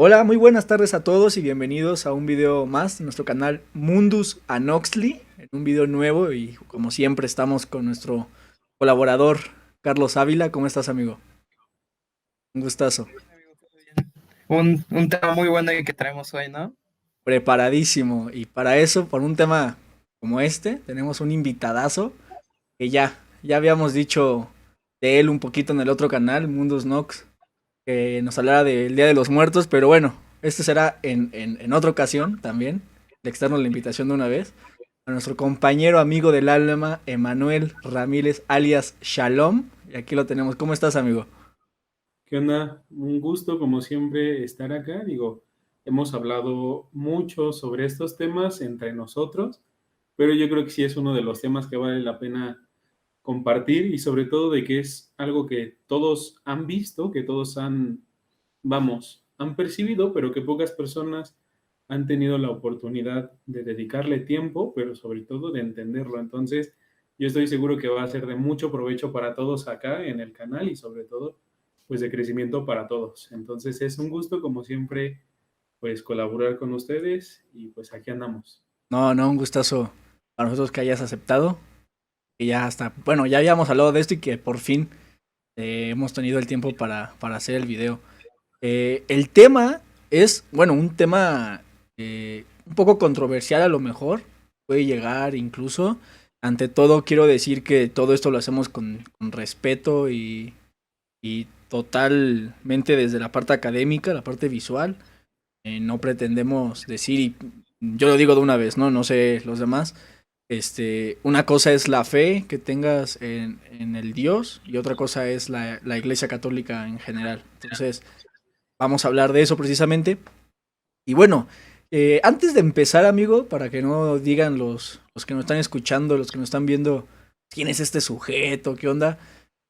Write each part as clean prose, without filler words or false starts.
Hola, muy buenas tardes a todos y bienvenidos a un video más de nuestro canal Mundus Anoxli, en un video nuevo y como siempre estamos con nuestro colaborador Carlos Ávila. ¿Cómo estás, amigo? Un gustazo. Muy bien, amigo, todo bien. Un tema muy bueno que traemos hoy, ¿no? Preparadísimo. Y para eso, por un tema como este, tenemos un invitadazo que ya habíamos dicho de él un poquito en el otro canal, Mundus Nox, que nos hablara del Día de los Muertos, pero bueno, este será en otra ocasión también. Le externo la invitación de una vez a nuestro compañero amigo del alma, Emanuel Ramírez, alias Shalom. Y aquí lo tenemos. ¿Cómo estás, amigo? ¿Qué onda? Un gusto, como siempre, estar acá. Digo, hemos hablado mucho sobre estos temas entre nosotros, pero yo creo que sí es uno de los temas que vale la pena compartir y sobre todo de que es algo que todos han visto, que todos han percibido, pero que pocas personas han tenido la oportunidad de dedicarle tiempo, pero sobre todo de entenderlo. Entonces, yo estoy seguro que va a ser de mucho provecho para todos acá en el canal y sobre todo, pues de crecimiento para todos. Entonces, es un gusto, como siempre, pues colaborar con ustedes y pues aquí andamos. No, no, un gustazo para nosotros que hayas aceptado. Y ya hasta, bueno, ya habíamos hablado de esto y que por fin hemos tenido el tiempo para hacer el video. El tema es, bueno, un tema un poco controversial a lo mejor, puede llegar incluso. Ante todo, quiero decir que todo esto lo hacemos con respeto y totalmente desde la parte académica, la parte visual. No pretendemos decir, y yo lo digo de una vez, ¿no? No sé los demás. Una cosa es la fe que tengas en el Dios y otra cosa es la Iglesia Católica en general. Entonces, vamos a hablar de eso precisamente. Y bueno, antes de empezar, amigo, para que no digan los que nos están escuchando, los que nos están viendo, quién es este sujeto, qué onda,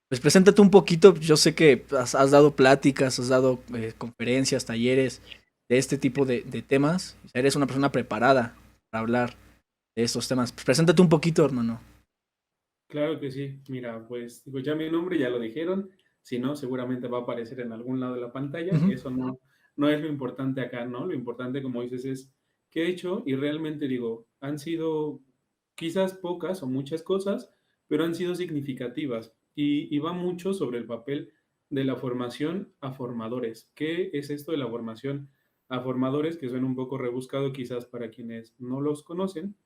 pues preséntate un poquito. Yo sé que has dado pláticas, has dado conferencias, talleres de este tipo de temas. O sea, eres una persona preparada para hablar de estos temas. Pues preséntate un poquito, hermano. Claro que sí. Mira, pues digo, ya mi nombre ya lo dijeron. Si no, seguramente va a aparecer en algún lado de la pantalla. Ujú. Eso no es lo importante acá, ¿no? Lo importante, como dices, es qué he hecho y realmente digo, han sido quizás pocas o muchas cosas, pero han sido significativas y va mucho sobre el papel de la formación a formadores. ¿Qué es esto de la formación a formadores? Que suena un poco rebuscado quizás para quienes no los conocen.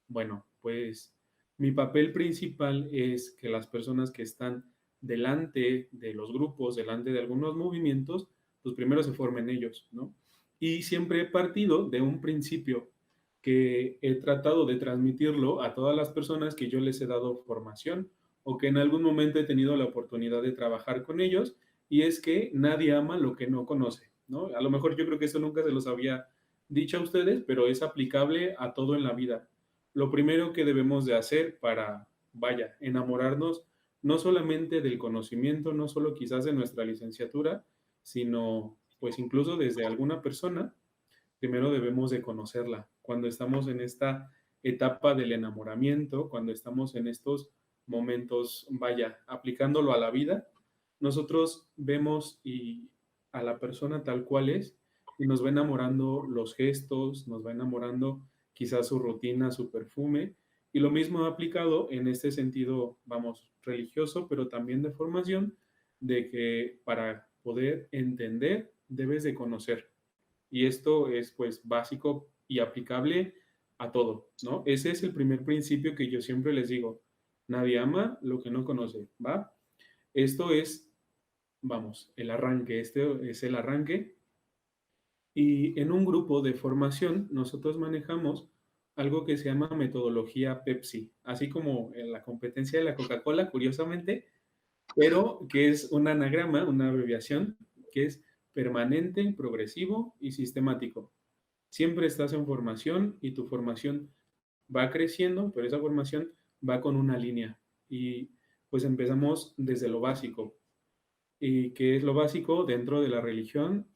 Bueno, pues mi papel principal es que las personas que están delante de los grupos, delante de algunos movimientos, pues primero se formen ellos, ¿no? Y siempre he partido de un principio que he tratado de transmitirlo a todas las personas que yo les he dado formación o que en algún momento he tenido la oportunidad de trabajar con ellos, y es que nadie ama lo que no conoce, ¿no? A lo mejor yo creo que eso nunca se los había dicho a ustedes, pero es aplicable a todo en la vida. Lo primero que debemos de hacer para, vaya, enamorarnos no solamente del conocimiento, no solo quizás de nuestra licenciatura, sino pues incluso desde alguna persona, primero debemos de conocerla. Cuando estamos en esta etapa del enamoramiento, cuando estamos en estos momentos, vaya, aplicándolo a la vida, nosotros vemos a la persona tal cual es y nos va enamorando los gestos, nos va enamorando quizás su rutina, su perfume, y lo mismo ha aplicado en este sentido, vamos, religioso, pero también de formación, de que para poder entender debes de conocer. Y esto es pues básico y aplicable a todo, ¿no? Ese es el primer principio que yo siempre les digo. Nadie ama lo que no conoce, ¿va? Esto es, vamos, el arranque, este es el arranque. Y en un grupo de formación nosotros manejamos algo que se llama metodología Pepsi, así como en la competencia de la Coca-Cola, curiosamente, pero que es un anagrama, una abreviación, que es permanente, progresivo y sistemático. Siempre estás en formación y tu formación va creciendo, pero esa formación va con una línea. Y pues empezamos desde lo básico. y que es lo básico dentro de la religión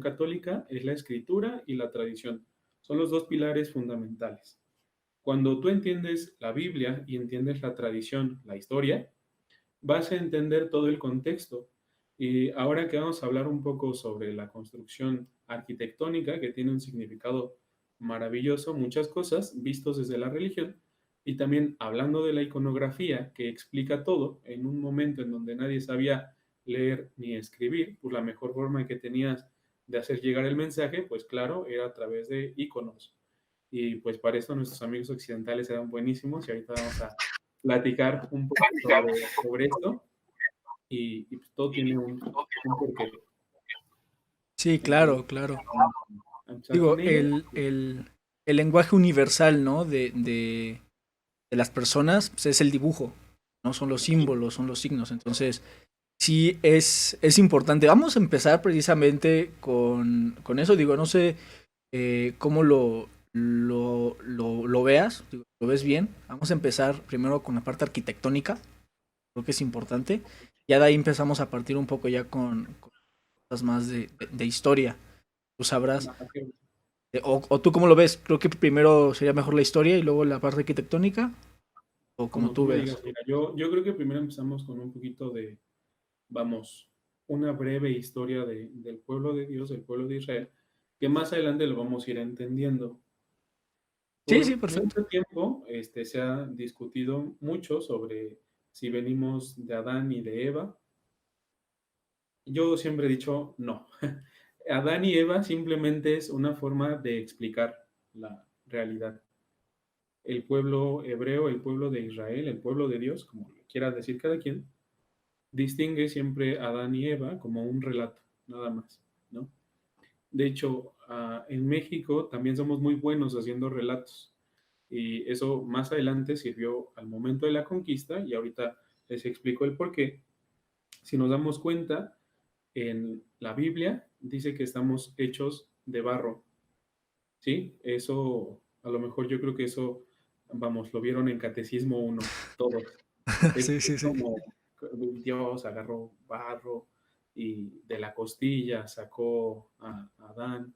católica, es la escritura y la tradición. Son los dos pilares fundamentales. Cuando tú entiendes la Biblia y entiendes la tradición, la historia, vas a entender todo el contexto. Y ahora que vamos a hablar un poco sobre la construcción arquitectónica, que tiene un significado maravilloso, muchas cosas vistos desde la religión, y también hablando de la iconografía, que explica todo en un momento en donde nadie sabía leer ni escribir, pues la mejor forma que tenías de hacer llegar el mensaje, pues claro, era a través de iconos. Y pues para eso nuestros amigos occidentales eran buenísimos y ahorita vamos a platicar un poco sobre esto y pues todo tiene un porqué. Sí, claro, Entonces, claro. vamos a empezar Digo, con ello. el lenguaje universal, ¿no? De las personas pues, es el dibujo, ¿no? Son los Sí, símbolos, son los signos. Entonces, sí es importante. Vamos a empezar precisamente con eso. Digo, no sé cómo lo veas, digo, lo ves bien. Vamos a empezar primero con la parte arquitectónica, creo que es importante. Ya de ahí empezamos a partir un poco ya con cosas más de historia. Tú sabrás. va, ok. O tú cómo lo ves, creo que primero sería mejor la historia y luego la parte arquitectónica, o como Como tú tú me digas, veas. mira, yo creo que primero empezamos con un poquito de, vamos, una breve historia del pueblo de Dios, del pueblo de Israel, que más adelante lo vamos a ir entendiendo. Sí, sí, Por perfecto. mucho tiempo se ha discutido mucho sobre si venimos de Adán y de Eva. Yo siempre he dicho no. Adán y Eva simplemente es una forma de explicar la realidad. El pueblo hebreo, el pueblo de Israel, el pueblo de Dios, como lo quiera decir cada quien, distingue siempre a Adán y Eva como un relato, nada más, ¿no? De hecho, en México también somos muy buenos haciendo relatos y eso más adelante sirvió al momento de la conquista y ahorita les explico el por qué. Si nos damos cuenta, en la Biblia dice que estamos hechos de barro, ¿sí? Eso, a lo mejor yo creo que eso, vamos, lo vieron en Catecismo uno todos. Es Sí, sí, sí. como Dios agarró barro y de la costilla sacó a Adán,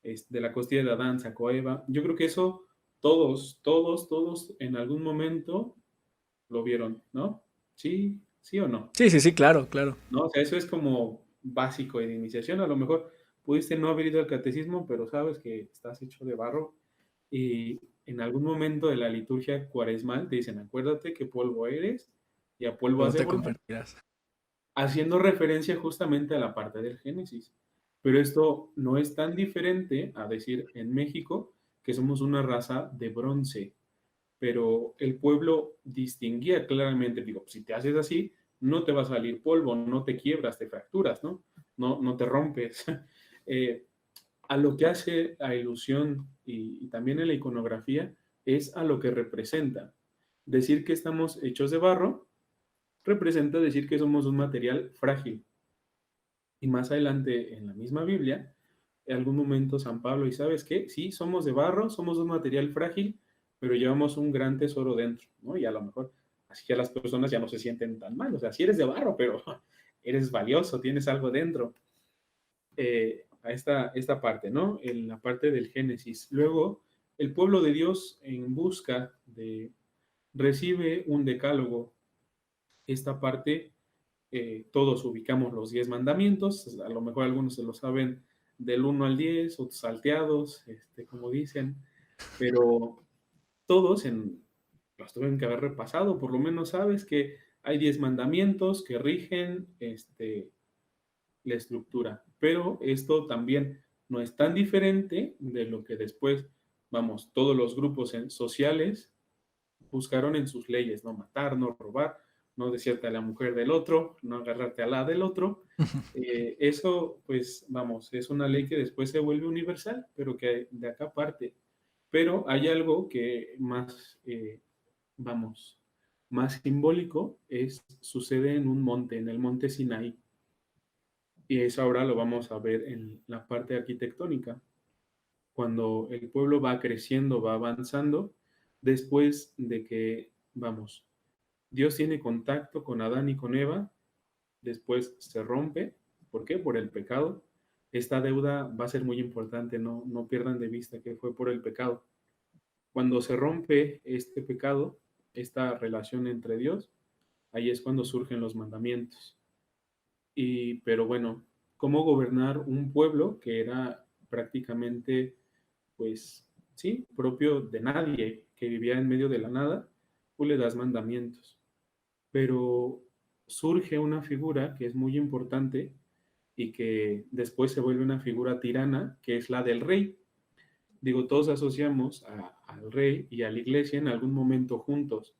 de la costilla de Adán sacó a Eva. Yo creo que eso todos en algún momento lo vieron, ¿no? Sí, sí o no. Sí, sí, sí, claro, claro. ¿No? O sea, eso es como básico de iniciación. A lo mejor pudiste no haber ido al catecismo, pero sabes que estás hecho de barro y en algún momento de la liturgia cuaresmal te dicen, acuérdate que polvo eres y a polvo No has de te volver, convertirás. haciendo referencia justamente a la parte del Génesis. Pero esto no es tan diferente a decir en México que somos una raza de bronce, pero el pueblo distinguía claramente, digo, si te haces así, no te va a salir polvo, no te quiebras, te fracturas, ¿no? No te rompes. Eh, a lo que hace a ilusión y también en la iconografía es a lo que representa. Decir que estamos hechos de barro representa decir que somos un material frágil. Y más adelante en la misma Biblia, en algún momento San Pablo, ¿y sabes qué? Sí, somos de barro, somos un material frágil, pero llevamos un gran tesoro dentro, ¿no? Y a lo mejor así que las personas ya no se sienten tan mal, o sea, sí eres de barro, pero eres valioso, tienes algo dentro. A esta parte, ¿no? En la parte del Génesis. Luego, el pueblo de Dios en busca de, recibe un decálogo. Esta parte todos ubicamos los 10 mandamientos, a lo mejor algunos se lo saben del 1 al 10, otros salteados, como dicen, pero todos los tuvieron que haber repasado, por lo menos sabes que hay 10 mandamientos que rigen la estructura, pero esto también no es tan diferente de lo que después, vamos, todos los grupos sociales buscaron en sus leyes, no matar, no robar, no desearte a la mujer del otro, no agarrarte a la del otro. Eso, pues, vamos, es una ley que después se vuelve universal, pero que de acá parte. Pero hay algo que más, vamos, más simbólico, sucede en un monte, en el monte Sinaí. Y eso ahora lo vamos a ver en la parte arquitectónica. Cuando el pueblo va creciendo, va avanzando, después de que, vamos, Dios tiene contacto con Adán y con Eva, después se rompe. ¿Por qué? Por el pecado. Esta deuda va a ser muy importante, no pierdan de vista que fue por el pecado. Cuando se rompe este pecado, esta relación entre Dios, ahí es cuando surgen los mandamientos. Pero bueno, ¿cómo gobernar un pueblo que era prácticamente, pues, sí, propio de nadie, que vivía en medio de la nada? Tú le das mandamientos. Pero surge una figura que es muy importante y que después se vuelve una figura tirana, que es la del rey. Digo, todos asociamos al rey y a la iglesia en algún momento juntos,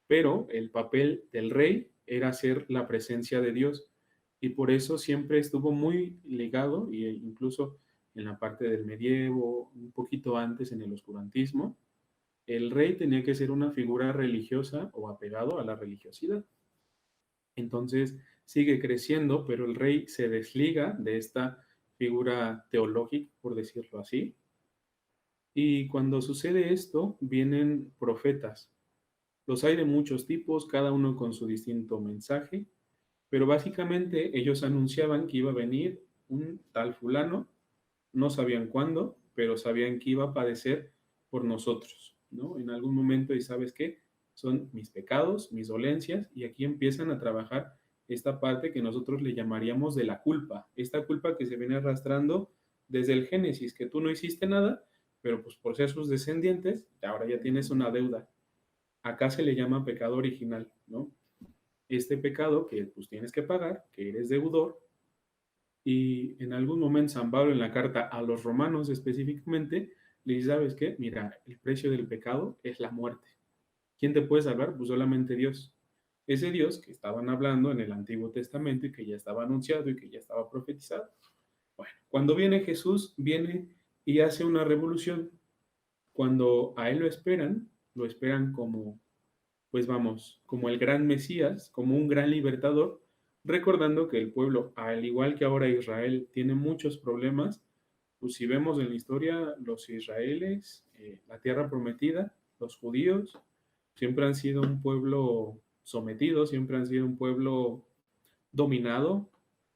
pero el papel del rey era ser la presencia de Dios y por eso siempre estuvo muy ligado, e incluso en la parte del medievo, un poquito antes en el oscurantismo, el rey tenía que ser una figura religiosa o apegado a la religiosidad. Entonces sigue creciendo, pero el rey se desliga de esta figura teológica, por decirlo así, y cuando sucede esto, vienen profetas. Los hay de muchos tipos, cada uno con su distinto mensaje, pero básicamente ellos anunciaban que iba a venir un tal fulano, no sabían cuándo, pero sabían que iba a padecer por nosotros, ¿no? En algún momento, y sabes qué, son mis pecados, mis dolencias, y aquí empiezan a trabajar esta parte que nosotros le llamaríamos de la culpa, esta culpa que se viene arrastrando desde el Génesis, que tú no hiciste nada, pero pues por ser sus descendientes, ahora ya tienes una deuda. Acá se le llama pecado original, ¿no? Este pecado que pues tienes que pagar, que eres deudor, y en algún momento San Pablo en la carta a los romanos específicamente le dice, ¿sabes qué? Mira, el precio del pecado es la muerte. ¿Quién te puede salvar? Pues solamente Dios. Ese Dios que estaban hablando en el Antiguo Testamento y que ya estaba anunciado y que ya estaba profetizado. Bueno, cuando viene Jesús, viene y hace una revolución. Cuando a él lo esperan como, pues vamos, como el gran Mesías, como un gran libertador, recordando que el pueblo, al igual que ahora Israel, tiene muchos problemas. Pues si vemos en la historia, los israelíes, la tierra prometida, los judíos, siempre han sido un pueblo sometido, siempre han sido un pueblo dominado,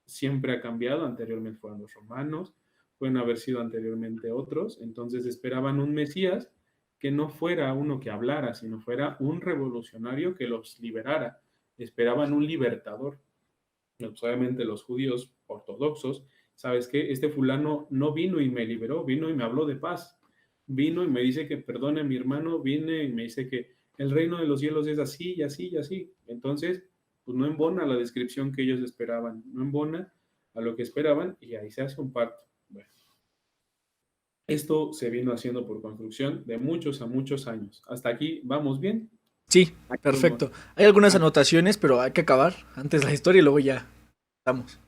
siempre ha cambiado, anteriormente fueron los romanos, pueden haber sido anteriormente otros, entonces esperaban un Mesías que no fuera uno que hablara, sino fuera un revolucionario que los liberara, esperaban un libertador. Pues, obviamente los judíos ortodoxos, ¿sabes qué? Este fulano no vino y me liberó, vino y me habló de paz, vino y me dice que perdone a mi hermano, viene y me dice que el reino de los cielos es así y así y así. Entonces, pues no embona la descripción que ellos esperaban, no embona a lo que esperaban y ahí se hace un parto. Bueno, esto se vino haciendo por construcción de muchos a muchos años. Hasta aquí vamos bien. Sí, Aquí perfecto. Hay algunas vamos. anotaciones, pero hay que acabar antes la historia y luego ya estamos.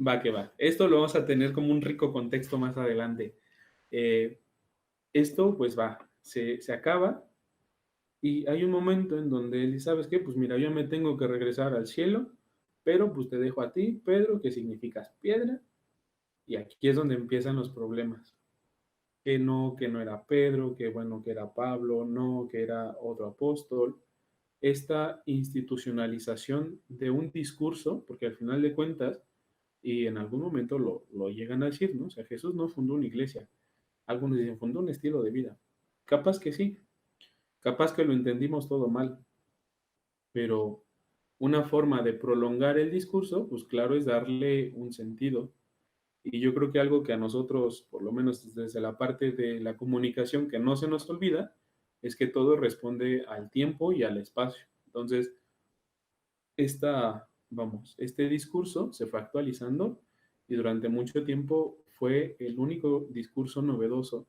Va que va. Esto lo vamos a tener como un rico contexto más adelante. Eh, Esto pues va, se acaba y hay un momento en donde él dice, ¿sabes qué? Pues mira, yo me tengo que regresar al cielo, pero pues te dejo a ti, Pedro, que significas piedra, y aquí es donde empiezan los problemas. Que no era Pedro, que bueno, que era Pablo, no, que era otro apóstol. Esta institucionalización de un discurso, porque al final de cuentas, y en algún momento lo llegan a decir, ¿no? O sea, Jesús no fundó una iglesia. Algunos dicen, fundó un estilo de vida. Capaz que sí, capaz que lo entendimos todo mal, pero una forma de prolongar el discurso, pues claro, es darle un sentido. Y yo creo que algo que a nosotros, por lo menos desde la parte de la comunicación, que no se nos olvida, es que todo responde al tiempo y al espacio. Entonces, este discurso se fue actualizando y durante mucho tiempo fue el único discurso novedoso.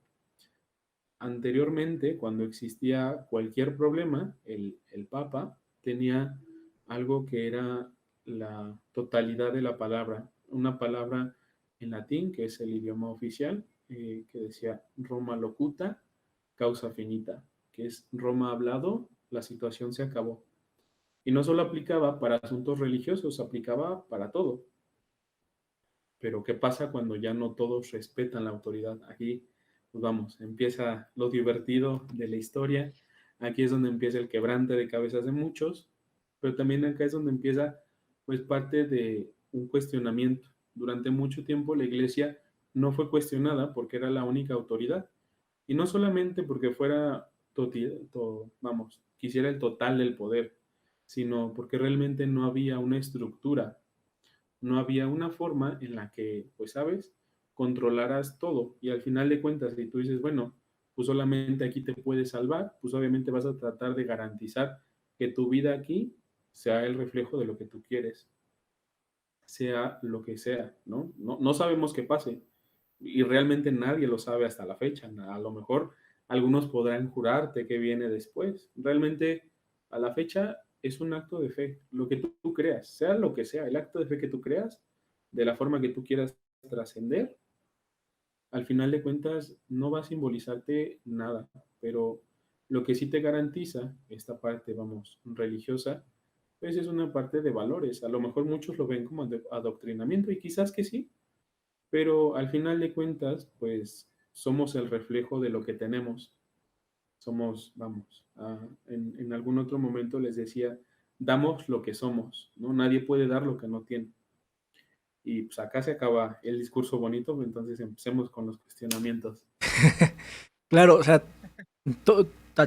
Anteriormente, cuando existía cualquier problema, el Papa tenía algo que era la totalidad de la palabra, una palabra en latín, que es el idioma oficial, que decía Roma locuta, causa finita, que es Roma hablado, la situación se acabó. Y no solo aplicaba para asuntos religiosos, aplicaba para todo. Pero ¿qué pasa cuando ya no todos respetan la autoridad? Aquí, pues vamos, empieza lo divertido de la historia. Aquí es donde empieza el quebrante de cabezas de muchos, pero también acá es donde empieza pues parte de un cuestionamiento. Durante mucho tiempo la iglesia no fue cuestionada porque era la única autoridad. Y no solamente porque fuera, vamos, quisiera el total del poder, sino porque realmente no había una estructura, no había una forma en la que, pues sabes, controlaras todo. Y al final de cuentas, si tú dices, bueno, pues solamente aquí te puedes salvar, pues obviamente vas a tratar de garantizar que tu vida aquí sea el reflejo de lo que tú quieres, sea lo que sea, ¿no? No sabemos qué pase y realmente nadie lo sabe hasta la fecha. A lo mejor algunos podrán jurarte que viene después. Realmente a la fecha es un acto de fe, lo que tú creas, sea lo que sea, el acto de fe que tú creas, de la forma que tú quieras trascender, al final de cuentas no va a simbolizarte nada, pero lo que sí te garantiza esta parte, vamos, religiosa, pues es una parte de valores. A lo mejor muchos lo ven como adoctrinamiento y quizás que sí, pero al final de cuentas, pues somos el reflejo de lo que tenemos. Somos, vamos, en algún otro momento les decía, damos lo que somos, ¿no? Nadie puede dar lo que no tiene. Y pues acá se acaba el discurso bonito, entonces empecemos con los cuestionamientos. Claro, o sea,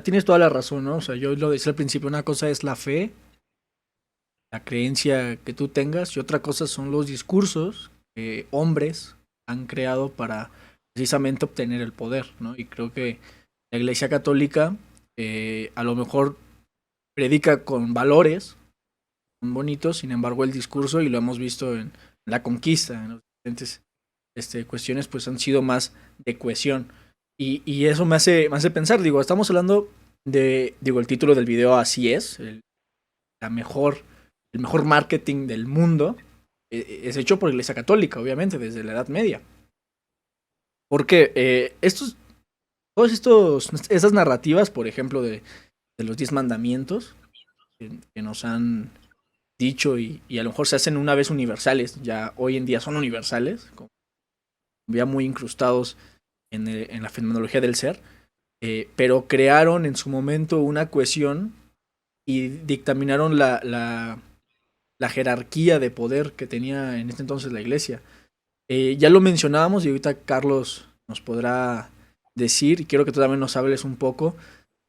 tienes toda la razón, ¿no? O sea, yo lo decía al principio, una cosa es la fe, la creencia que tú tengas, y otra cosa son los discursos que hombres han creado para precisamente obtener el poder, ¿no? Y creo que la Iglesia Católica a lo mejor predica con valores muy bonitos, sin embargo el discurso, y lo hemos visto en la conquista, en las diferentes cuestiones, pues han sido más de cohesión. Y eso me hace pensar, digo, estamos hablando de, digo, el título del video así es, la mejor, el mejor marketing del mundo, es hecho por la Iglesia Católica, obviamente, desde la Edad Media. Porque esas narrativas, por ejemplo, de los 10 mandamientos, que nos han dicho y a lo mejor se hacen una vez universales, ya hoy en día son universales, como ya muy incrustados en la fenomenología del ser, pero crearon en su momento una cohesión y dictaminaron la jerarquía de poder que tenía en este entonces la iglesia. Ya lo mencionábamos y ahorita Carlos nos podrá decir, y quiero que tú también nos hables un poco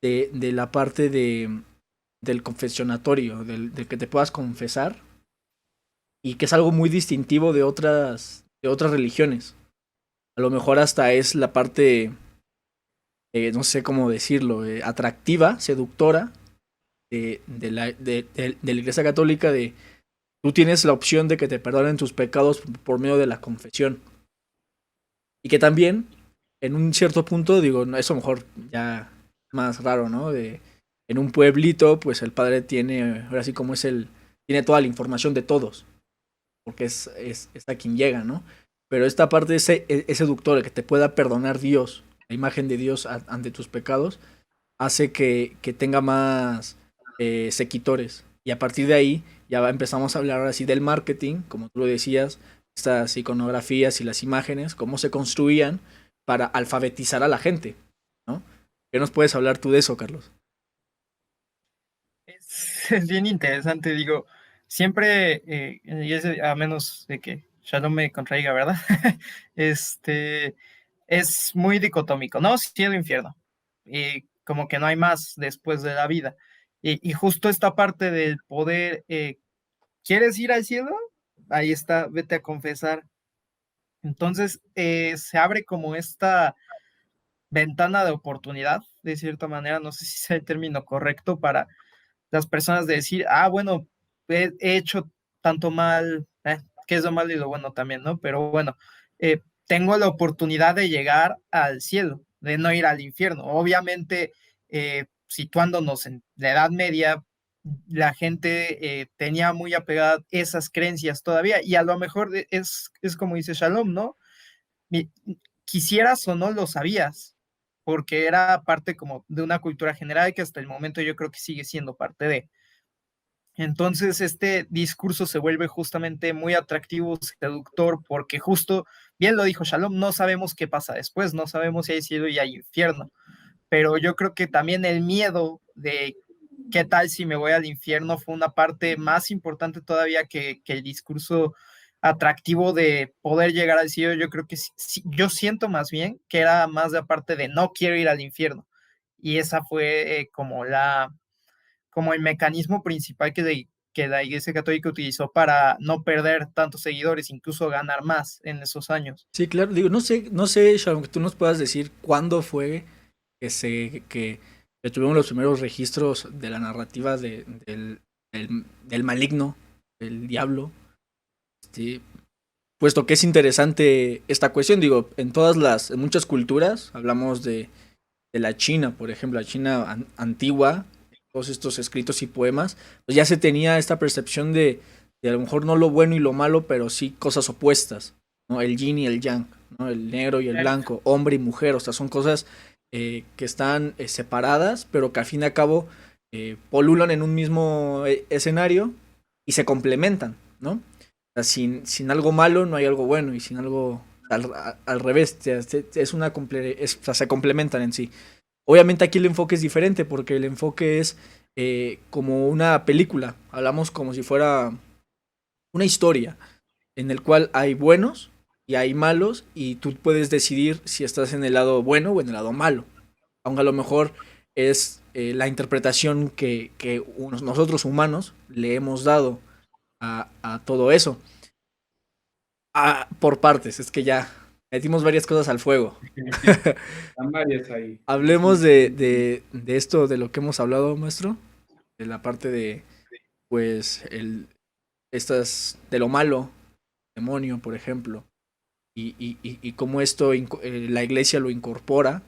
de la parte del confesionatorio, del que te puedas confesar, y que es algo muy distintivo de otras religiones. A lo mejor hasta es la parte, no sé cómo decirlo, atractiva, seductora de la Iglesia Católica, de tú tienes la opción de que te perdonen tus pecados por medio de la confesión. Y que también, en un cierto punto, digo, eso a lo mejor ya más raro, ¿no? En un pueblito, pues el padre tiene, ahora sí como es tiene toda la información de todos, porque es a quien llega, ¿no? Pero esta parte es seductora, que te pueda perdonar Dios, la imagen de Dios ante tus pecados, hace que tenga más seguidores. Y a partir de ahí ya empezamos a hablar ahora sí del marketing, como tú lo decías, estas iconografías y las imágenes, cómo se construían para alfabetizar a la gente, ¿no? ¿Qué nos puedes hablar tú de eso, Carlos? Es bien interesante, digo, siempre, y a menos de que Shalom me contraiga, ¿verdad? Este, es muy dicotómico, ¿no? Cielo e infierno. Y como que no hay más después de la vida. Y justo esta parte del poder, ¿quieres ir al cielo? Ahí está, vete a confesar. Entonces, se abre como esta ventana de oportunidad, de cierta manera, no sé si es el término correcto para las personas de decir, ah, bueno, he hecho tanto mal, que es lo malo y lo bueno también, ¿no? Pero bueno, tengo la oportunidad de llegar al cielo, de no ir al infierno. Obviamente, situándonos en la Edad Media, la gente tenía muy apegadas esas creencias todavía, y a lo mejor es como dice Shalom, ¿no? Mi- Quisieras o no lo sabías, porque era parte como de una cultura general que hasta el momento yo creo que sigue siendo parte de. Entonces, este discurso se vuelve justamente muy atractivo, seductor, porque justo, bien lo dijo Shalom, no sabemos qué pasa después, no sabemos si hay cielo y hay infierno, pero yo creo que también el miedo de ¿qué tal si me voy al infierno? Fue una parte más importante todavía que el discurso atractivo de poder llegar al cielo. Yo creo que yo siento más bien que era más de parte de no quiero ir al infierno. Y esa fue como el mecanismo principal que la Iglesia Católica utilizó para no perder tantos seguidores, incluso ganar más en esos años. Sí, claro, digo, no sé, Sharon, que tú nos puedas decir cuándo fue que tuvimos los primeros registros de la narrativa del maligno, del diablo, este, puesto que es interesante esta cuestión, digo, en muchas culturas, hablamos de la China, por ejemplo, la China antigua, todos estos escritos y poemas, pues ya se tenía esta percepción de a lo mejor no lo bueno y lo malo, pero sí cosas opuestas, ¿no? El yin y el yang, ¿no? El negro y el blanco, hombre y mujer, o sea, son cosas que están separadas, pero que al fin y al cabo polulan en un mismo escenario y se complementan, ¿no? O sea, sin algo malo no hay algo bueno y sin algo al revés, o sea, se complementan en sí. Obviamente aquí el enfoque es diferente porque el enfoque es como una película, hablamos como si fuera una historia en el cual hay buenos y hay malos y tú puedes decidir si estás en el lado bueno o en el lado malo, aunque a lo mejor es la interpretación que nosotros humanos le hemos dado a todo eso. Por partes, es que ya metimos varias cosas al fuego. Están varias ahí. Hablemos Sí. de esto, de lo que hemos hablado, maestro, de la parte de, pues, de lo malo, demonio, por ejemplo, y cómo esto la iglesia lo incorpora,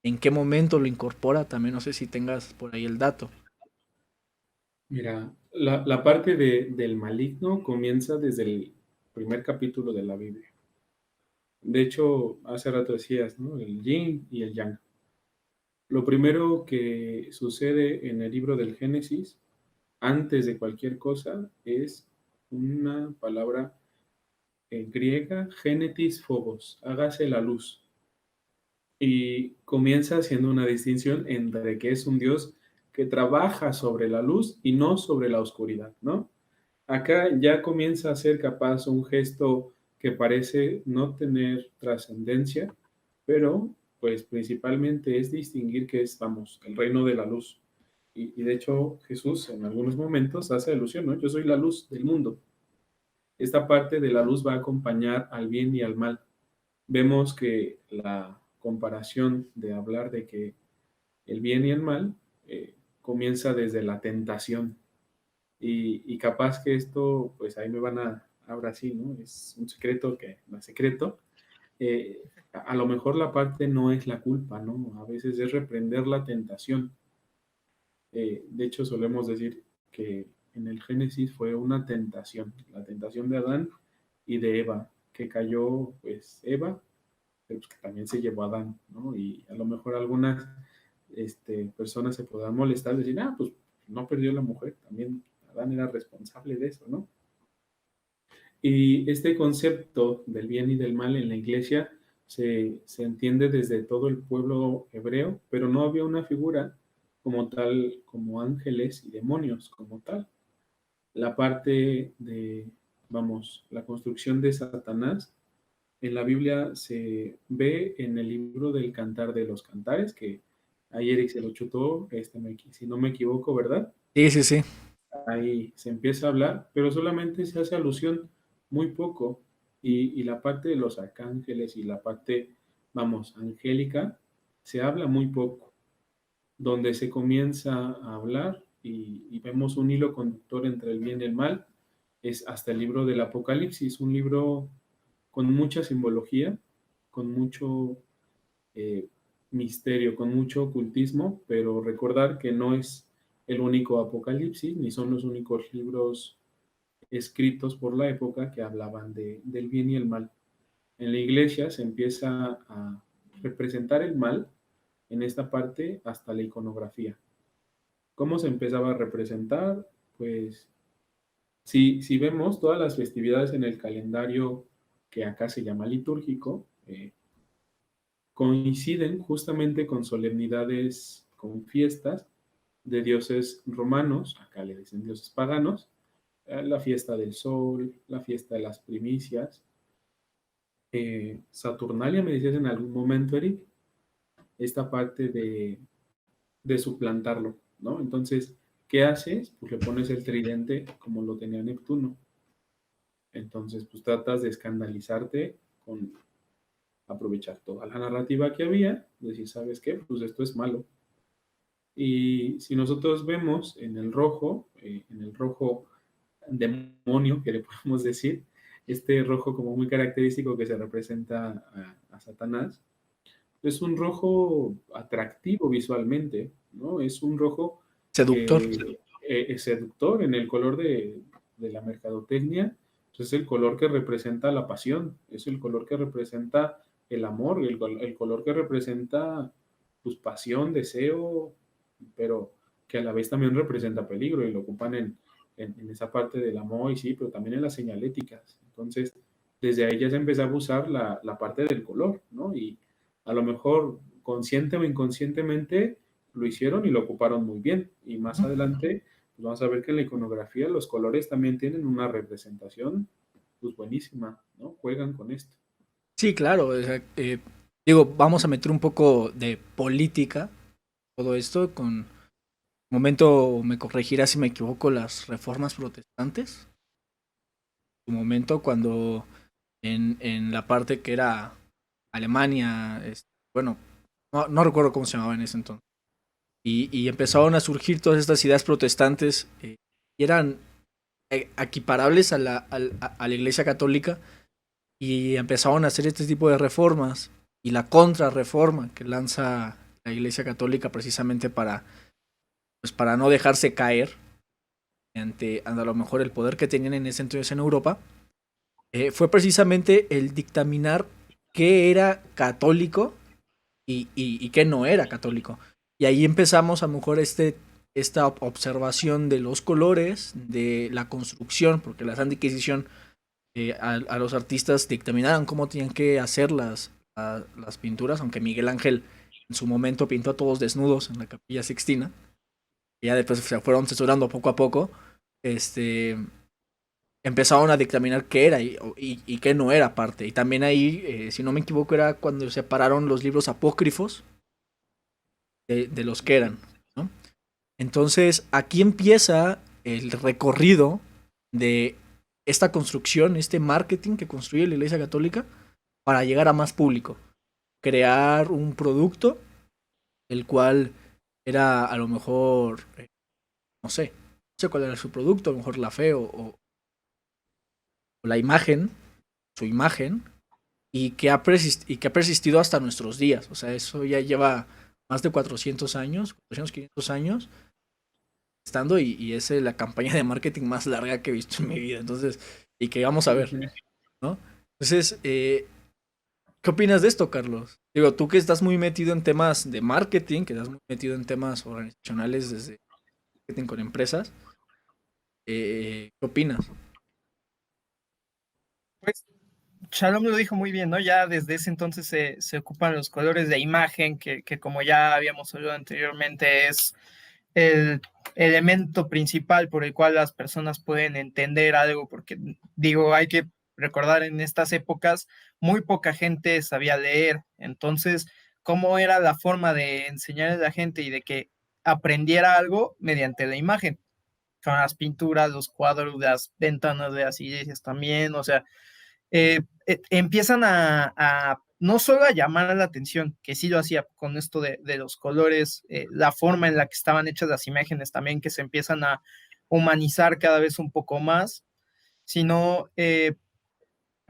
en qué momento lo incorpora, también no sé si tengas por ahí el dato. Mira, la parte del maligno comienza desde el primer capítulo de la Biblia. De hecho, hace rato decías, ¿no? El yin y el yang. Lo primero que sucede en el libro del Génesis, antes de cualquier cosa, es una palabra en griega, genetis phobos, hágase la luz. Y comienza haciendo una distinción entre que es un Dios que trabaja sobre la luz y no sobre la oscuridad, ¿no? Acá ya comienza a ser capaz un gesto que parece no tener trascendencia, pero pues principalmente es distinguir que es, vamos, el reino de la luz. Y de hecho Jesús en algunos momentos hace alusión, ¿no? Yo soy la luz del mundo. Esta parte de la luz va a acompañar al bien y al mal. Vemos que la comparación de hablar de que el bien y el mal comienza desde la tentación. Y capaz que esto, pues ahí me van ahora sí, ¿no? Es un secreto que no es secreto. A lo mejor la parte no es la culpa, ¿no? A veces es reprender la tentación. De hecho, solemos decir que en el Génesis fue una tentación, la tentación de Adán y de Eva, que cayó, pues, Eva, pero pues, que también se llevó a Adán, ¿no? Y a lo mejor algunas personas se podrán molestar, decir, pues no perdió la mujer, también Adán era responsable de eso, ¿no? Y este concepto del bien y del mal en la iglesia se entiende desde todo el pueblo hebreo, pero no había una figura como tal, como ángeles y demonios como tal. La parte de, vamos, la construcción de Satanás en la Biblia se ve en el libro del Cantar de los Cantares, que ahí Eric se lo chutó, si no me equivoco, ¿verdad? Sí, sí, sí. Ahí se empieza a hablar, pero solamente se hace alusión muy poco. Y la parte de los arcángeles y la parte, vamos, angélica, se habla muy poco. Donde se comienza a hablar y vemos un hilo conductor entre el bien y el mal, es hasta el libro del Apocalipsis, un libro con mucha simbología, con mucho eh, misterio, con mucho ocultismo, pero recordar que no es el único Apocalipsis, ni son los únicos libros escritos por la época que hablaban del bien y el mal. En la iglesia se empieza a representar el mal en esta parte hasta la iconografía. ¿Cómo se empezaba a representar? Pues si vemos todas las festividades en el calendario que acá se llama litúrgico, coinciden justamente con solemnidades, con fiestas de dioses romanos, acá le dicen dioses paganos, la fiesta del sol, la fiesta de las primicias. Saturnalia, me decías en algún momento, Eric, esta parte de suplantarlo, ¿no? Entonces, ¿qué haces? Pues le pones el tridente como lo tenía Neptuno. Entonces, pues tratas de escandalizarte con aprovechar toda la narrativa que había, decir, ¿sabes qué? Pues esto es malo. Y si nosotros vemos en el rojo demonio, que le podemos decir, este rojo como muy característico que se representa a Satanás, es un rojo atractivo visualmente, ¿no? Es un rojo Seductor. que es seductor en el color de la mercadotecnia, pues es el color que representa la pasión, es el color que representa el amor, el color que representa pues pasión, deseo, pero que a la vez también representa peligro y lo ocupan en esa parte del amor y sí, pero también en las señaléticas. Entonces, desde ahí ya se empezó a usar la parte del color, ¿no? Y a lo mejor consciente o inconscientemente lo hicieron y lo ocuparon muy bien. Y más adelante pues vamos a ver que en la iconografía los colores también tienen una representación pues buenísima, ¿no? Juegan con esto. Sí, claro. O sea, digo, vamos a meter un poco de política, todo esto, con momento, me corregirá si me equivoco, las reformas protestantes. Un momento cuando en la parte que era Alemania, bueno, no recuerdo cómo se llamaba en ese entonces. Y empezaron a surgir todas estas ideas protestantes y eran equiparables a la Iglesia Católica y empezaron a hacer este tipo de reformas y la contrarreforma que lanza la Iglesia Católica precisamente para no dejarse caer ante a lo mejor el poder que tenían en ese entonces en Europa, fue precisamente el dictaminar qué era católico y qué no era católico. Y ahí empezamos a lo mejor esta observación de los colores, de la construcción, porque la Santa Inquisición a los artistas dictaminaron cómo tenían que hacer las pinturas, aunque Miguel Ángel en su momento pintó a todos desnudos en la Capilla Sixtina, y ya después se fueron censurando poco a poco, empezaron a dictaminar qué era y qué no era parte. Y también ahí, si no me equivoco, era cuando separaron los libros apócrifos de los que eran, ¿no? Entonces, aquí empieza el recorrido de esta construcción, este marketing que construye la Iglesia Católica para llegar a más público. Crear un producto, el cual era a lo mejor, no sé cuál era su producto, a lo mejor la fe o la imagen, su imagen, y que ha persistido hasta nuestros días. O sea, eso ya lleva más de 400 años, 400, 500 años estando y es la campaña de marketing más larga que he visto en mi vida. Entonces, y que vamos a ver, ¿no? Entonces, ¿qué opinas de esto, Carlos? Digo, tú que estás muy metido en temas de marketing, que estás muy metido en temas organizacionales desde marketing con empresas, ¿qué opinas? Pues Shalom lo dijo muy bien, ¿no? Ya desde ese entonces se ocupan los colores de imagen, que como ya habíamos hablado anteriormente, es el elemento principal por el cual las personas pueden entender algo, porque digo, hay que recordar en estas épocas, muy poca gente sabía leer, entonces, ¿cómo era la forma de enseñar a la gente y de que aprendiera algo mediante la imagen? Con las pinturas, los cuadros, las ventanas de las iglesias también, o sea, empiezan a no solo a llamar la atención, que sí lo hacía con esto de los colores, la forma en la que estaban hechas las imágenes también, que se empiezan a humanizar cada vez un poco más, sino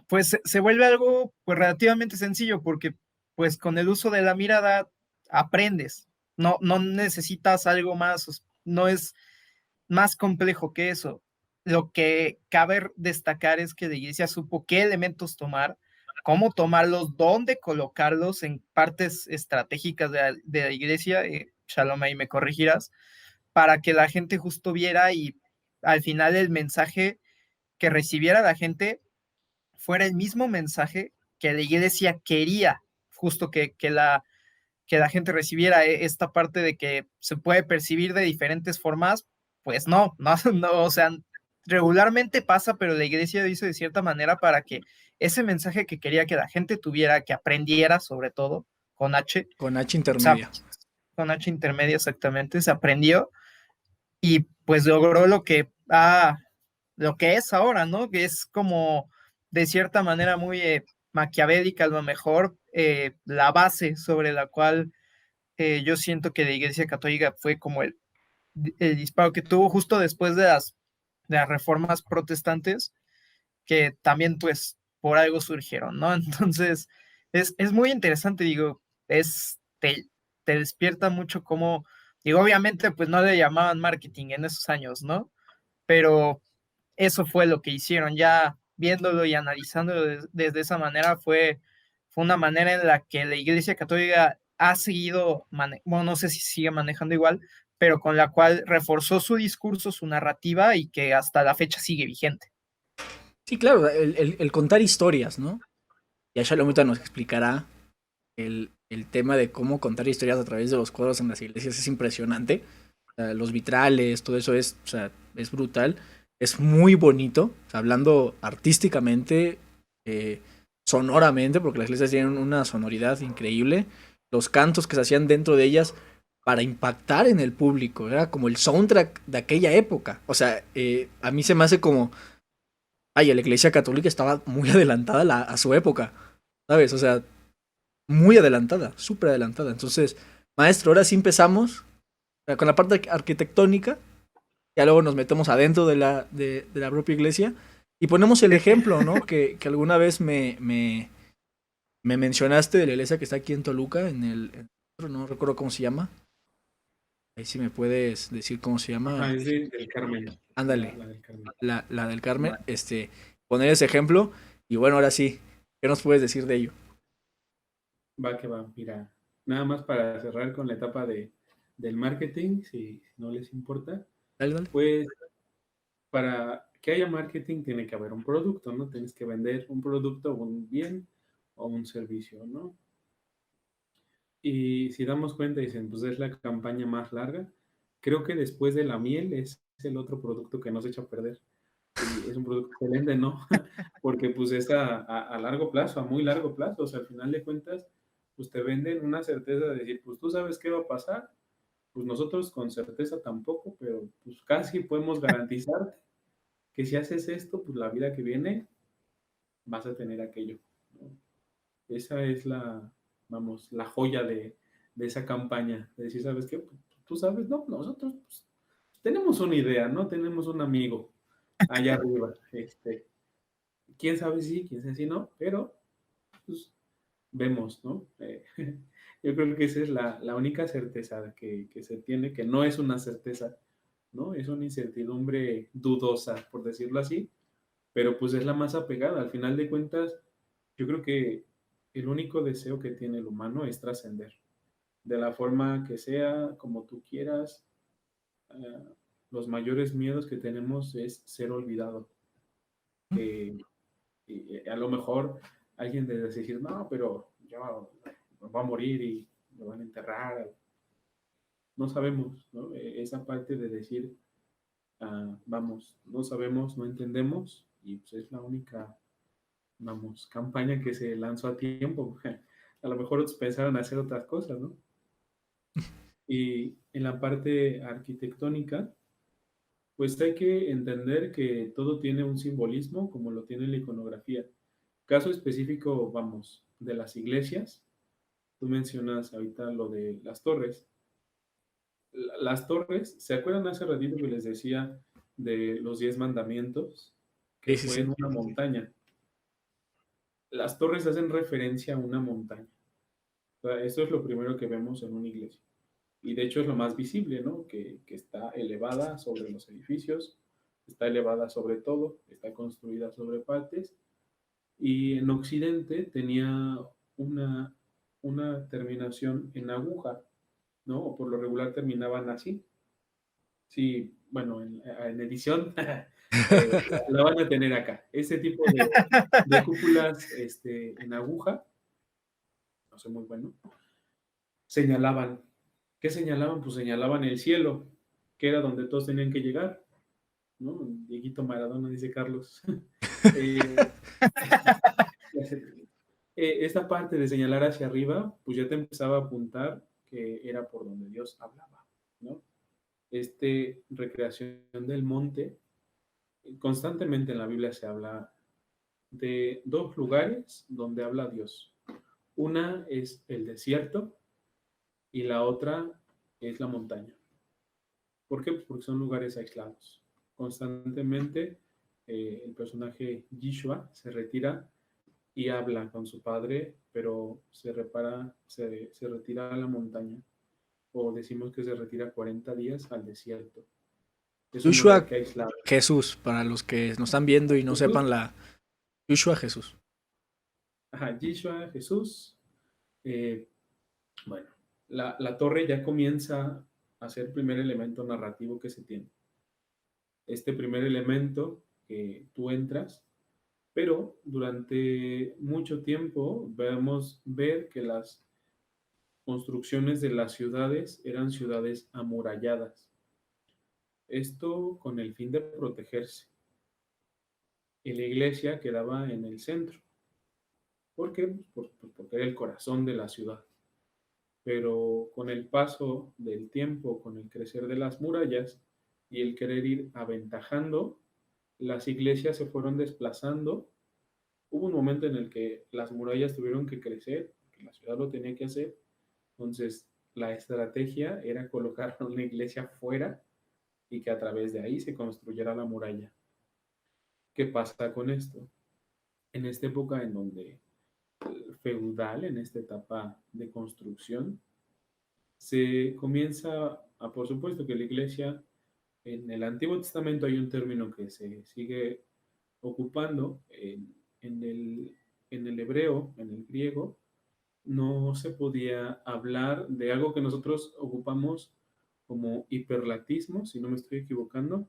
pues se vuelve algo pues relativamente sencillo, porque pues con el uso de la mirada aprendes, no necesitas algo más, no es más complejo que eso. Lo que cabe destacar es que la iglesia supo qué elementos tomar, cómo tomarlos, dónde colocarlos en partes estratégicas de la iglesia, Shalom, ahí me corregirás, para que la gente justo viera y al final el mensaje que recibiera la gente fuera el mismo mensaje que la iglesia quería, justo que la que la gente recibiera esta parte de que se puede percibir de diferentes formas, pues no, o sea, regularmente pasa, pero la iglesia lo hizo de cierta manera para que ese mensaje que quería que la gente tuviera, que aprendiera sobre todo, con H, Con H o sea, intermedia. con H intermedia exactamente, se aprendió y pues logró lo que es ahora, ¿no? Que es como de cierta manera muy maquiavélica, a lo mejor la base sobre la cual yo siento que la Iglesia Católica fue como el disparo que tuvo justo después de las reformas protestantes, que también pues por algo surgieron, ¿no? Entonces es muy interesante, digo, te despierta mucho como, digo, obviamente pues no le llamaban marketing en esos años, ¿no? Pero eso fue lo que hicieron, ya viéndolo y analizándolo desde esa manera, fue una manera en la que la Iglesia Católica ha seguido, bueno, no sé si sigue manejando igual, pero con la cual reforzó su discurso, su narrativa y que hasta la fecha sigue vigente. Sí, claro, el contar historias, ¿no? Ya Shalomita nos explicará el tema de cómo contar historias a través de los cuadros en las iglesias es impresionante. O sea, los vitrales, todo eso es, o sea, es brutal. Es muy bonito, o sea, hablando artísticamente, sonoramente, porque las iglesias tienen una sonoridad increíble. Los cantos que se hacían dentro de ellas para impactar en el público, era como el soundtrack de aquella época. O sea, a mí se me hace como, ay, la iglesia católica estaba muy adelantada a su época, ¿sabes? O sea, muy adelantada, súper adelantada. Entonces, maestro, ahora sí empezamos con la parte arquitectónica, ya luego nos metemos adentro de la propia iglesia y ponemos el ejemplo, ¿no? Que alguna vez me mencionaste de la iglesia que está aquí en Toluca, no recuerdo cómo se llama. Ahí sí me puedes decir cómo se llama. Es del Carmen. Ándale, La del Carmen. la del Carmen. Poner ese ejemplo y bueno, ahora sí, ¿qué nos puedes decir de ello? Va que va, mira. Nada más para cerrar con la etapa del marketing, si no les importa. Dale, dale. Pues para que haya marketing tiene que haber un producto, ¿no? Tienes que vender un producto, un bien o un servicio, ¿no? Y si damos cuenta, dicen, pues es la campaña más larga. Creo que después de la miel es el otro producto que no se echa a perder. Y es un producto excelente, ¿no? Porque pues es a largo plazo, a muy largo plazo. O sea, al final de cuentas, pues te venden una certeza de decir, pues tú sabes qué va a pasar. Pues nosotros con certeza tampoco, pero pues casi podemos garantizar que si haces esto, pues la vida que viene vas a tener aquello, ¿no? Esa es vamos, la joya de esa campaña. De decir, ¿sabes qué? Pues, tú sabes, no, nosotros pues, tenemos una idea, ¿no? Tenemos un amigo allá arriba. Quién sabe si, quién sabe si no, pero pues, vemos, ¿no? Yo creo que esa es la única certeza que se tiene, que no es una certeza, ¿no? Es una incertidumbre dudosa, por decirlo así, pero pues es la más apegada. Al final de cuentas, yo creo que el único deseo que tiene el humano es trascender, de la forma que sea, como tú quieras. eh, los mayores miedos que tenemos es ser olvidado. Que a lo mejor alguien debe decir, no, pero ya va a morir y me van a enterrar. No sabemos, ¿no? Esa parte de decir, vamos, no sabemos, no entendemos, y pues es la única, vamos, campaña que se lanzó a tiempo. A lo mejor otros pensaron hacer otras cosas, ¿no? Y en la parte arquitectónica, pues hay que entender que todo tiene un simbolismo, como lo tiene la iconografía. Caso específico, vamos, de las iglesias, tú mencionas ahorita lo de las torres. Las torres, ¿se acuerdan hace ratito que les decía de los 10 mandamientos? Que Sí, sí, fue sí. en una montaña. Las torres hacen referencia a una montaña. O sea, esto es lo primero que vemos en una iglesia. Y de hecho es lo más visible, ¿no? Que está elevada sobre los edificios, está elevada sobre todo, está construida sobre partes. Y en Occidente tenía una, una terminación en aguja, ¿no? O por lo regular terminaban así. Sí, bueno, en edición la van a tener acá. Ese tipo de cúpulas en aguja, no sé muy bueno, señalaban. ¿Qué señalaban? Pues señalaban el cielo, que era donde todos tenían que llegar, ¿no? Dieguito Maradona, dice Carlos. Eh, Esta parte de señalar hacia arriba, pues ya te empezaba a apuntar que era por donde Dios hablaba, ¿no? Recreación del monte, constantemente en la Biblia se habla de dos lugares donde habla Dios. Una es el desierto y la otra es la montaña. ¿Por qué? Pues porque son lugares aislados. Constantemente el personaje Yeshua se retira y habla con su padre, pero se retira a la montaña, o decimos que se retira 40 días al desierto. Es un lugar Joshua que aislado. Jesús, para los que nos están viendo y no Jesús, sepan la Joshua Jesús. ajá, Yeshua, Jesús. eh, bueno, la torre ya comienza a ser el primer elemento narrativo que se tiene. Este primer elemento que tú entras, pero durante mucho tiempo vemos ver que las construcciones de las ciudades eran ciudades amuralladas. Esto con el fin de protegerse. Y la iglesia quedaba en el centro. ¿Por qué? Porque era el corazón de la ciudad. Pero con el paso del tiempo, con el crecer de las murallas y el querer ir aventajando, las iglesias se fueron desplazando. Hubo un momento en el que las murallas tuvieron que crecer, que la ciudad lo tenía que hacer. Entonces, la estrategia era colocar una iglesia fuera y que a través de ahí se construyera la muralla. ¿Qué pasa con esto? En esta época en donde feudal, en esta etapa de construcción, se comienza a, por supuesto que la iglesia, en el Antiguo Testamento hay un término que se sigue ocupando en el hebreo, en el griego, no se podía hablar de algo que nosotros ocupamos como hiperlatismo, si no me estoy equivocando.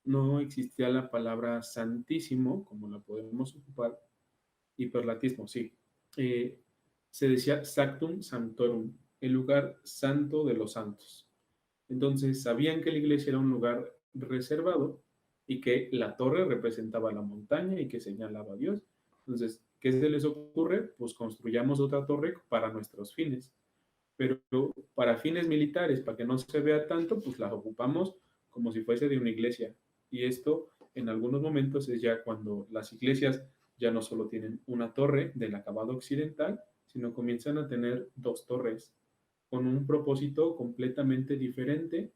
No existía la palabra santísimo, como la podemos ocupar, hiperlatismo, sí. Eh, Se decía Sactum Sanctorum, el lugar santo de los santos. Entonces sabían que la iglesia era un lugar reservado y que la torre representaba la montaña y que señalaba a Dios. Entonces, ¿qué se les ocurre? Pues construyamos otra torre para nuestros fines. Pero para fines militares, para que no se vea tanto, pues la ocupamos como si fuese de una iglesia. Y esto en algunos momentos es ya cuando las iglesias ya no solo tienen una torre del acabado occidental, sino comienzan a tener dos torres con un propósito completamente diferente,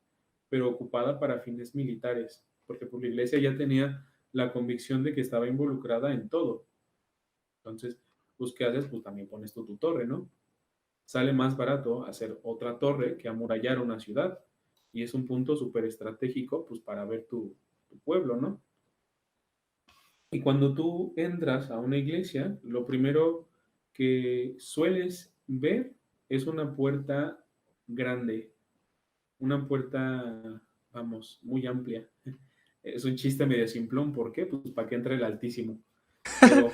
pero ocupada para fines militares, porque pues, la iglesia ya tenía la convicción de que estaba involucrada en todo. Entonces, pues, ¿qué haces? Pues también pones tú tu torre, ¿no? Sale más barato hacer otra torre que amurallar una ciudad. Y es un punto súper estratégico, pues, para ver tu pueblo, ¿no? Y cuando tú entras a una iglesia, lo primero que sueles ver es una puerta grande, una puerta, vamos, muy amplia. Es un chiste medio simplón, ¿por qué? Pues para que entre el Altísimo. Pero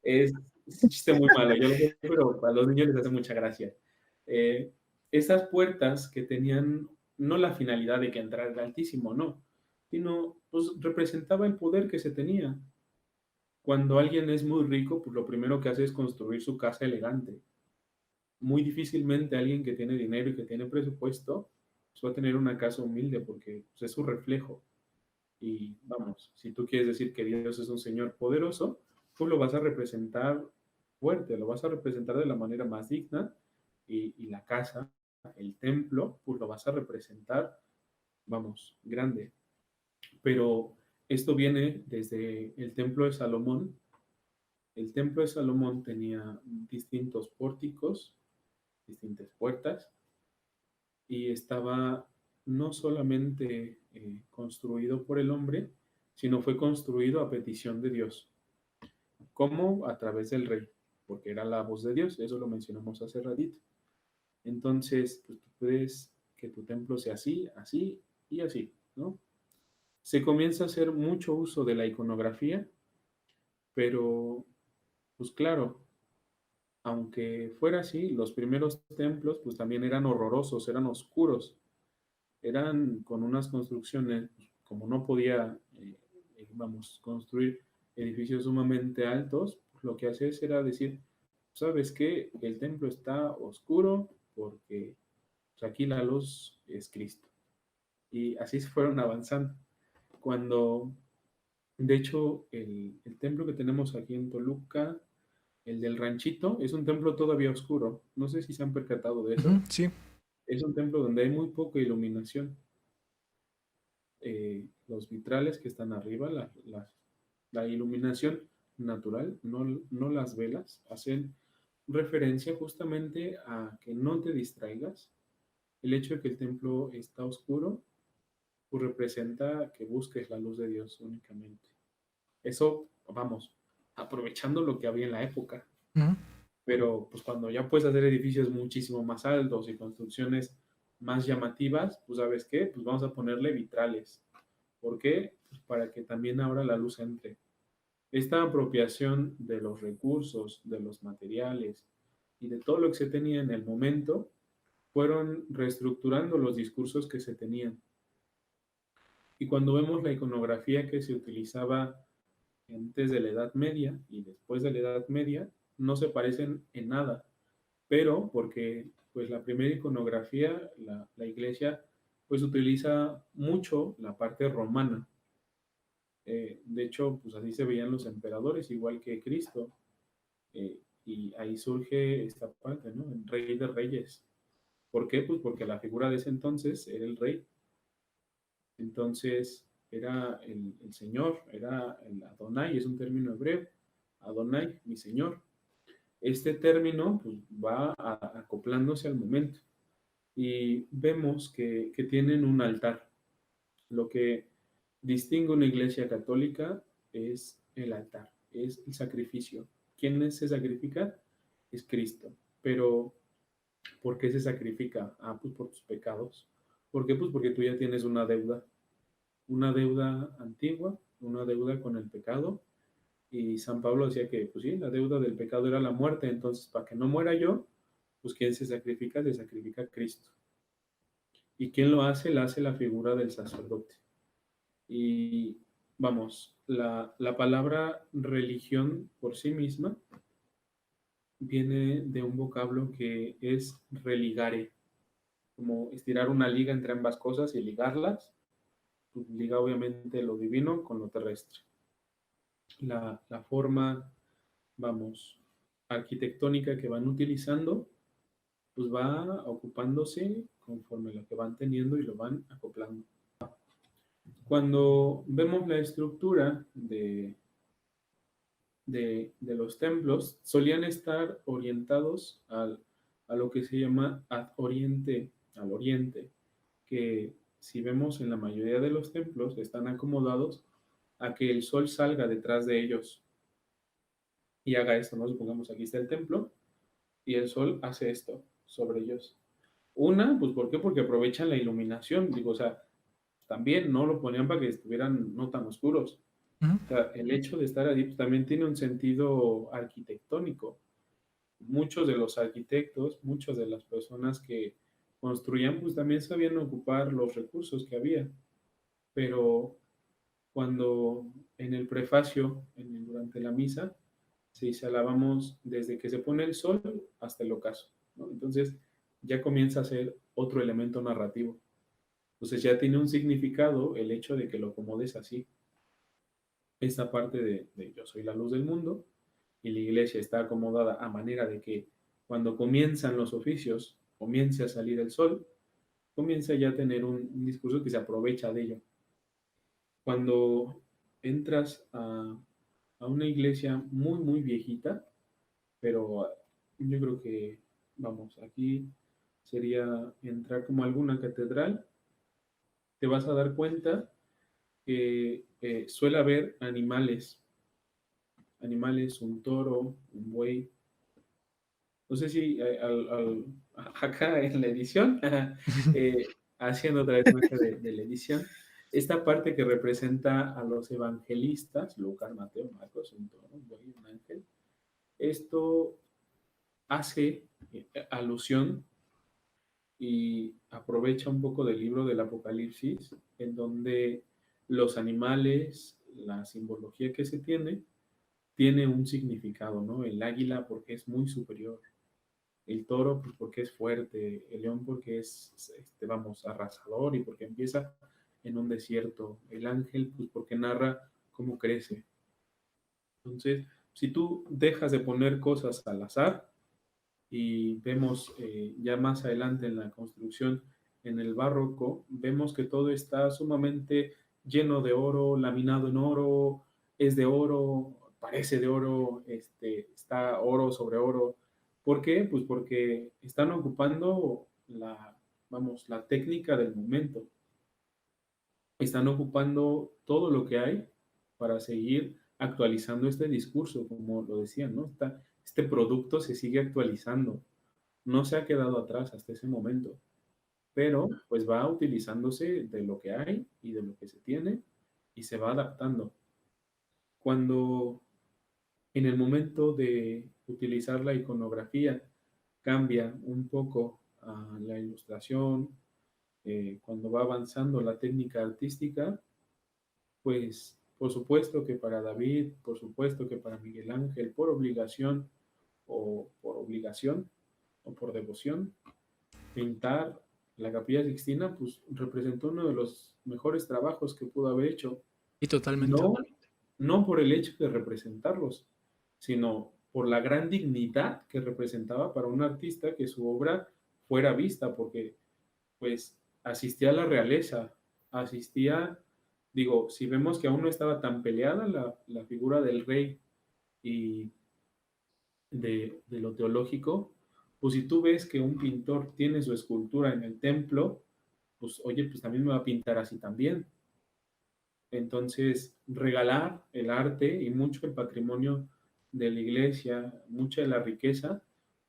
es un chiste muy malo, yo lo sé, pero a los niños les hace mucha gracia. Eh, Esas puertas que tenían no la finalidad de que entrara el Altísimo, no, sino pues representaba el poder que se tenía. Cuando alguien es muy rico, pues lo primero que hace es construir su casa elegante. Muy difícilmente alguien que tiene dinero y que tiene presupuesto pues, va a tener una casa humilde porque pues, es su reflejo. Y vamos, si tú quieres decir que Dios es un Señor poderoso, tú lo vas a representar fuerte, lo vas a representar de la manera más digna y la casa, el templo, pues lo vas a representar, vamos, grande. Pero esto viene desde el templo de Salomón. El templo de Salomón tenía distintos pórticos, distintas puertas, y estaba no solamente construido por el hombre, sino fue construido a petición de Dios. ¿Cómo? A través del rey, porque era la voz de Dios, eso lo mencionamos hace ratito. Entonces, pues tú puedes que tu templo sea así, así y así, ¿no? Se comienza a hacer mucho uso de la iconografía, pero, pues claro, aunque fuera así, los primeros templos pues también eran horrorosos, eran oscuros, eran con unas construcciones, como no podía, vamos, construir edificios sumamente altos, pues, lo que hacías era decir, ¿sabes qué? El templo está oscuro porque pues, aquí la luz es Cristo. Y así se fueron avanzando. Cuando, de hecho, el templo que tenemos aquí en Toluca, el del ranchito, es un templo todavía oscuro. No sé si se han percatado de eso. Ujú, sí. Es un templo donde hay muy poca iluminación. Los vitrales que están arriba, la iluminación natural, no las velas, hacen referencia justamente a que no te distraigas. El hecho de que el templo está oscuro, pues representa que busques la luz de Dios únicamente. Eso, vamos, aprovechando lo que había en la época. Ujú. Pero pues cuando ya puedes hacer edificios muchísimo más altos y construcciones más llamativas, pues ¿sabes qué? Pues vamos a ponerle vitrales. ¿Por qué? Pues para que también ahora la luz entre. Esta apropiación de los recursos, de los materiales y de todo lo que se tenía en el momento, fueron reestructurando los discursos que se tenían. Y cuando vemos la iconografía que se utilizaba antes de la Edad Media y después de la Edad Media, no se parecen en nada, pero porque pues la primera iconografía, la iglesia, pues utiliza mucho la parte romana. De hecho, pues así se veían los emperadores, igual que Cristo. Y ahí surge esta parte, ¿no? El rey de reyes. ¿Por qué? Pues porque la figura de ese entonces era el rey. Entonces, era el Señor, era el Adonai, es un término hebreo. Adonai, mi Señor. Este término pues, va acoplándose al momento. Y vemos que tienen un altar. Lo que distingue una iglesia católica es el altar, es el sacrificio. ¿Quién se sacrifica? Es Cristo. Pero, ¿por qué se sacrifica? Ah, pues por tus pecados. ¿Por qué? Pues porque tú ya tienes una deuda antigua, una deuda con el pecado. Y San Pablo decía que, pues sí, la deuda del pecado era la muerte. Entonces, para que no muera yo, pues ¿quién se sacrifica? Se sacrifica Cristo. ¿Y quién lo hace? La hace la figura del sacerdote. Y vamos, la palabra religión por sí misma viene de un vocablo que es religare, como estirar una liga entre ambas cosas y ligarlas. Pues, liga obviamente lo divino con lo terrestre. La forma, vamos, arquitectónica que van utilizando, pues va ocupándose conforme lo que van teniendo y lo van acoplando. Cuando vemos la estructura de los templos, solían estar orientados a lo que se llama ad oriente, al oriente, que si vemos en la mayoría de los templos están acomodados a que el sol salga detrás de ellos y haga esto, ¿no? Supongamos aquí está el templo y el sol hace esto sobre ellos. Una, pues ¿por qué? Porque aprovechan la iluminación, digo, o sea, también no lo ponían para que estuvieran no tan oscuros. Ujú. O sea, el hecho de estar ahí pues, también tiene un sentido arquitectónico. Muchos de los arquitectos, muchas de las personas que construían, pues también sabían ocupar los recursos que había. Pero cuando en el prefacio, durante la misa, se dice alabamos desde que se pone el sol hasta el ocaso, ¿no? Entonces ya comienza a ser otro elemento narrativo. Entonces ya tiene un significado el hecho de que lo acomodes así. Esta parte de yo soy la luz del mundo y la iglesia está acomodada a manera de que cuando comienzan los oficios, comience a salir el sol, comienza ya a tener un discurso que se aprovecha de ello. Cuando entras a una iglesia muy, muy viejita, pero yo creo que, vamos, aquí sería entrar como a alguna catedral, te vas a dar cuenta que suele haber animales, un toro, un buey. No sé si acá en la edición, haciendo otra vez magia de la edición, esta parte que representa a los evangelistas, Lucas, Mateo, Marcos, un toro, un buey, un ángel, esto hace alusión y aprovecha un poco del libro del Apocalipsis, en donde los animales, la simbología que se tiene un significado, ¿no? El águila porque es muy superior, el toro pues, porque es fuerte, el león porque es, vamos, arrasador y porque empieza en un desierto, el ángel pues porque narra cómo crece. Entonces, si tú dejas de poner cosas al azar y vemos ya más adelante en la construcción, en el barroco, vemos que todo está sumamente lleno de oro, laminado en oro, es de oro, parece de oro, está oro sobre oro. ¿Por qué? Pues porque están ocupando vamos, la técnica del momento. Están ocupando todo lo que hay para seguir actualizando este discurso, como lo decían, ¿no? Este producto se sigue actualizando, no se ha quedado atrás hasta ese momento, pero pues va utilizándose de lo que hay y de lo que se tiene y se va adaptando. Cuando en el momento de utilizar la iconografía cambia un poco a la ilustración, cuando va avanzando la técnica artística, pues por supuesto que para David, por supuesto que para Miguel Ángel, por obligación o por devoción, pintar la Capilla Sixtina, pues representó uno de los mejores trabajos que pudo haber hecho. Y totalmente. No, no por el hecho de representarlos, sino por la gran dignidad que representaba para un artista que su obra fuera vista, porque pues asistía a la realeza, asistía, digo, si vemos que aún no estaba tan peleada la figura del rey y de lo teológico, pues si tú ves que un pintor tiene su escultura en el templo, pues oye, pues también me va a pintar así también. Entonces, regalar el arte y mucho el patrimonio de la iglesia, mucha de la riqueza,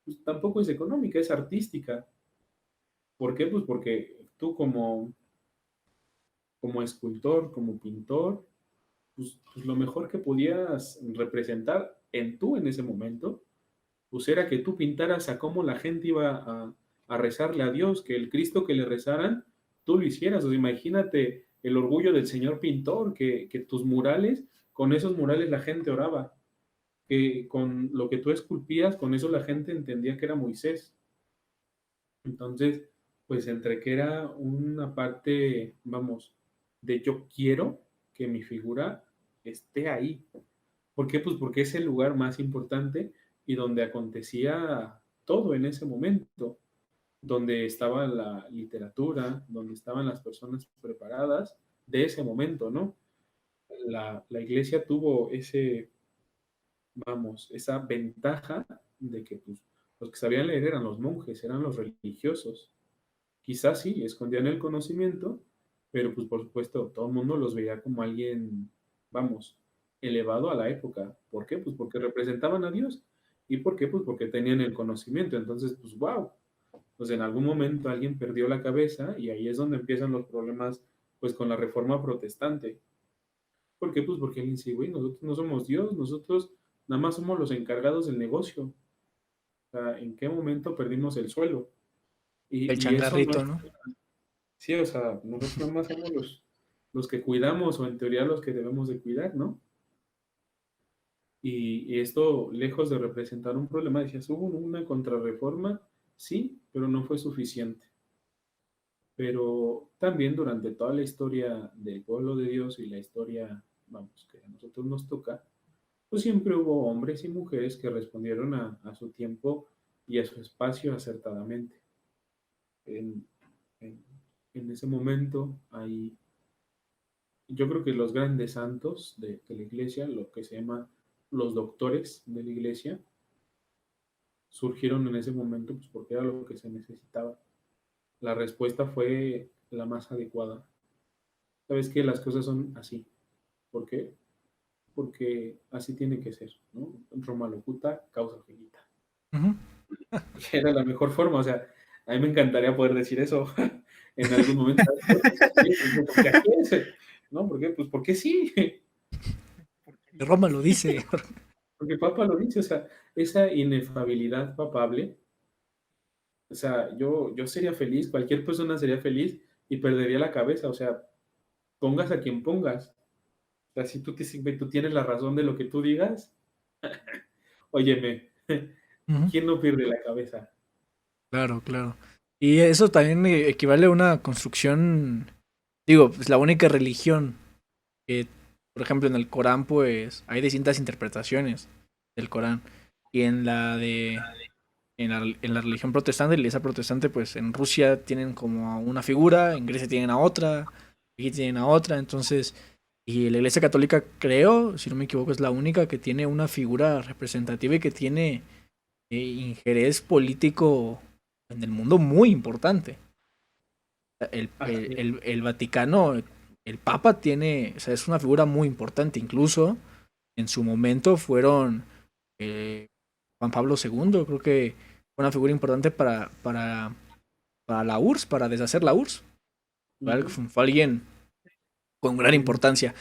pues tampoco es económica, es artística. ¿Por qué? Pues porque tú como escultor, como pintor, pues lo mejor que podías representar en ese momento, pues era que tú pintaras a cómo la gente iba a rezarle a Dios, que el Cristo que le rezaran, tú lo hicieras. O sea, imagínate el orgullo del señor pintor, que tus murales, con esos murales la gente oraba, que con lo que tú esculpías, con eso la gente entendía que era Moisés. Entonces, pues entre que era una parte, vamos, de yo quiero que mi figura esté ahí. ¿Por qué? Pues porque es el lugar más importante y donde acontecía todo en ese momento, donde estaba la literatura, donde estaban las personas preparadas de ese momento, ¿no? La iglesia tuvo vamos, esa ventaja de que pues, los que sabían leer eran los monjes, eran los religiosos. Quizás sí, escondían el conocimiento, pero pues por supuesto todo el mundo los veía como alguien, vamos, elevado a la época. ¿Por qué? Pues porque representaban a Dios. ¿Y por qué? Pues porque tenían el conocimiento. Entonces, pues wow, pues en algún momento alguien perdió la cabeza y ahí es donde empiezan los problemas pues con la reforma protestante. ¿Por qué? Pues porque alguien dice, güey, nosotros no somos Dios, nosotros nada más somos los encargados del negocio. O sea, ¿en qué momento perdimos el suelo? El Y eso no changarrito, es, ¿no? sí, o sea, nosotros nada más somos los que cuidamos o en teoría los que debemos de cuidar, ¿no? Y esto, lejos de representar un problema, decías, hubo una contrarreforma, sí, pero no fue suficiente. Pero también durante toda la historia del pueblo de Dios y la historia, vamos, que a nosotros nos toca, pues siempre hubo hombres y mujeres que respondieron a su tiempo y a su espacio acertadamente. En, en, en ese momento hay, yo creo que los grandes santos de la iglesia, lo que se llama los doctores de la iglesia, surgieron en ese momento pues porque era lo que se necesitaba. La respuesta fue la más adecuada. Sabes que las cosas son así. ¿Por qué? Porque así tiene que ser, ¿no? Roma locuta, causa finita. Ujú. Era la mejor forma, o sea, a mí me encantaría poder decir eso en algún momento. Porque aquí es, ¿no? ¿Por qué? Pues porque sí. Roma lo dice. porque Papa lo dice, o sea, esa inefabilidad papable, o sea, yo sería feliz, cualquier persona sería feliz y perdería la cabeza, o sea, pongas a quien pongas. O sea, si tú tienes la razón de lo que tú digas, óyeme, Ujú. ¿quién no pierde la cabeza? Claro, claro. Y eso también equivale a una construcción, digo, pues la única religión que, por ejemplo, en el Corán, pues hay distintas interpretaciones del Corán. Y en la religión protestante, la iglesia protestante, pues en Rusia tienen como a una figura, en Grecia tienen a otra, aquí tienen a otra, entonces, y la iglesia católica, creo, si no me equivoco, es la única que tiene una figura representativa y que tiene interés político en el mundo muy importante. Así es. El Vaticano, el Papa tiene, o sea, es una figura muy importante, incluso en su momento fueron eh, Juan Pablo II, creo que fue una figura importante para la URSS, para deshacer la URSS. Ujú. Fue alguien con gran importancia.